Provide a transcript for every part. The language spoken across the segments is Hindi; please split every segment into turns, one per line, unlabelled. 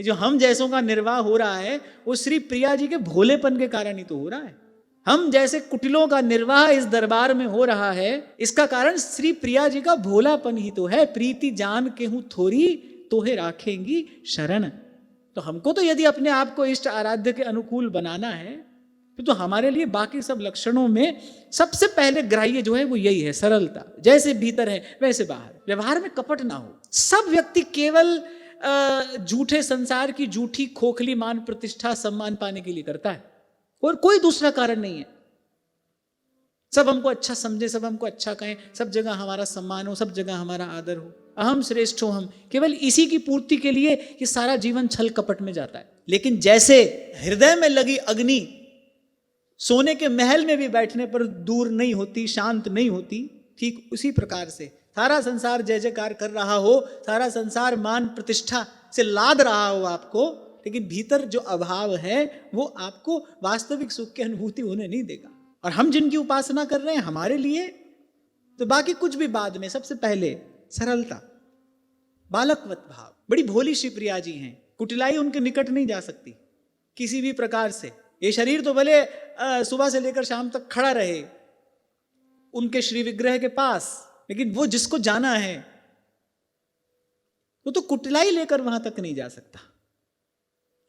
ये जो हम जैसों का निर्वाह हो रहा है वो श्री प्रिया जी के भोलेपन के कारण ही तो हो रहा है। हम जैसे कुटिलों का निर्वाह इस दरबार में हो रहा है, इसका कारण श्री प्रिया जी का भोलापन ही तो है। प्रीति जान के हूं थोड़ी तोहे राखेंगी शरण। तो हमको तो यदि अपने आप को इष्ट आराध्य के अनुकूल बनाना है तो हमारे लिए बाकी सब लक्षणों में सबसे पहले ग्राह्य जो है वो यही है, सरलता। जैसे भीतर है वैसे बाहर, व्यवहार में कपट ना हो। सब व्यक्ति केवल झूठे संसार की झूठी खोखली मान प्रतिष्ठा सम्मान पाने के लिए करता है और कोई दूसरा कारण नहीं है। सब हमको अच्छा समझे, सब हमको अच्छा कहें, सब जगह हमारा सम्मान हो, सब जगह हमारा आदर हो, अहम श्रेष्ठ हो हम, केवल इसी की पूर्ति के लिए ये सारा जीवन छल कपट में जाता है। लेकिन जैसे हृदय में लगी अग्नि सोने के महल में भी बैठने पर दूर नहीं होती, शांत नहीं होती, ठीक उसी प्रकार से सारा संसार जय जयकार कर रहा हो, सारा संसार मान प्रतिष्ठा से लाद रहा हो आपको, लेकिन भीतर जो अभाव है वो आपको वास्तविक सुख की अनुभूति होने नहीं देगा। और हम जिनकी उपासना कर रहे हैं हमारे लिए तो बाकी कुछ भी बाद में, सबसे पहले सरलता, बालकवत भाव। बड़ी भोली श्री प्रिया जी हैं, कुटिलाई उनके निकट नहीं जा सकती किसी भी प्रकार से। ये शरीर तो भले सुबह से लेकर शाम तक खड़ा रहे उनके श्री विग्रह के पास, लेकिन वो जिसको जाना है वो तो कुटिलाई लेकर वहां तक नहीं जा सकता।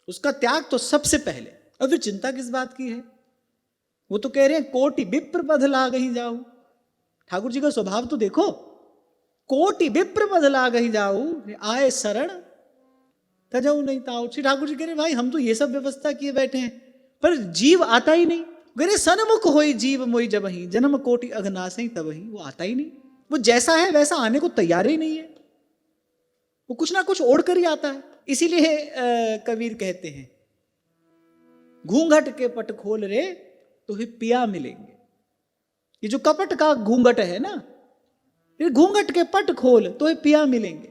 उसका त्याग तो सबसे पहले। और फिर चिंता किस बात की है? वो तो कह रहे हैं कोटि विप्र पद लाग ही जाऊं। ठाकुर जी का स्वभाव तो देखो, कोटि विप्र पद लाग ही जाऊं, आए शरण तजऊ नहीं ताऊ। श्री ठाकुर जी कह रहे भाई हम तो ये सब व्यवस्था किए बैठे हैं पर जीव आता ही नहीं। गरे सन्मुख होई जीव मोई जब ही, जन्म कोटि अघनाश ही तब ही। वो आता ही नहीं, वो जैसा है वैसा आने को तैयार ही नहीं है, वो कुछ ना कुछ ओढ़ कर ही आता है। इसीलिए कबीर कहते हैं घूंघट के पट खोल रे तो ही पिया मिलेंगे। ये जो कपट का घूंघट है ना, ये घूंघट के पट खोल तो ही पिया मिलेंगे।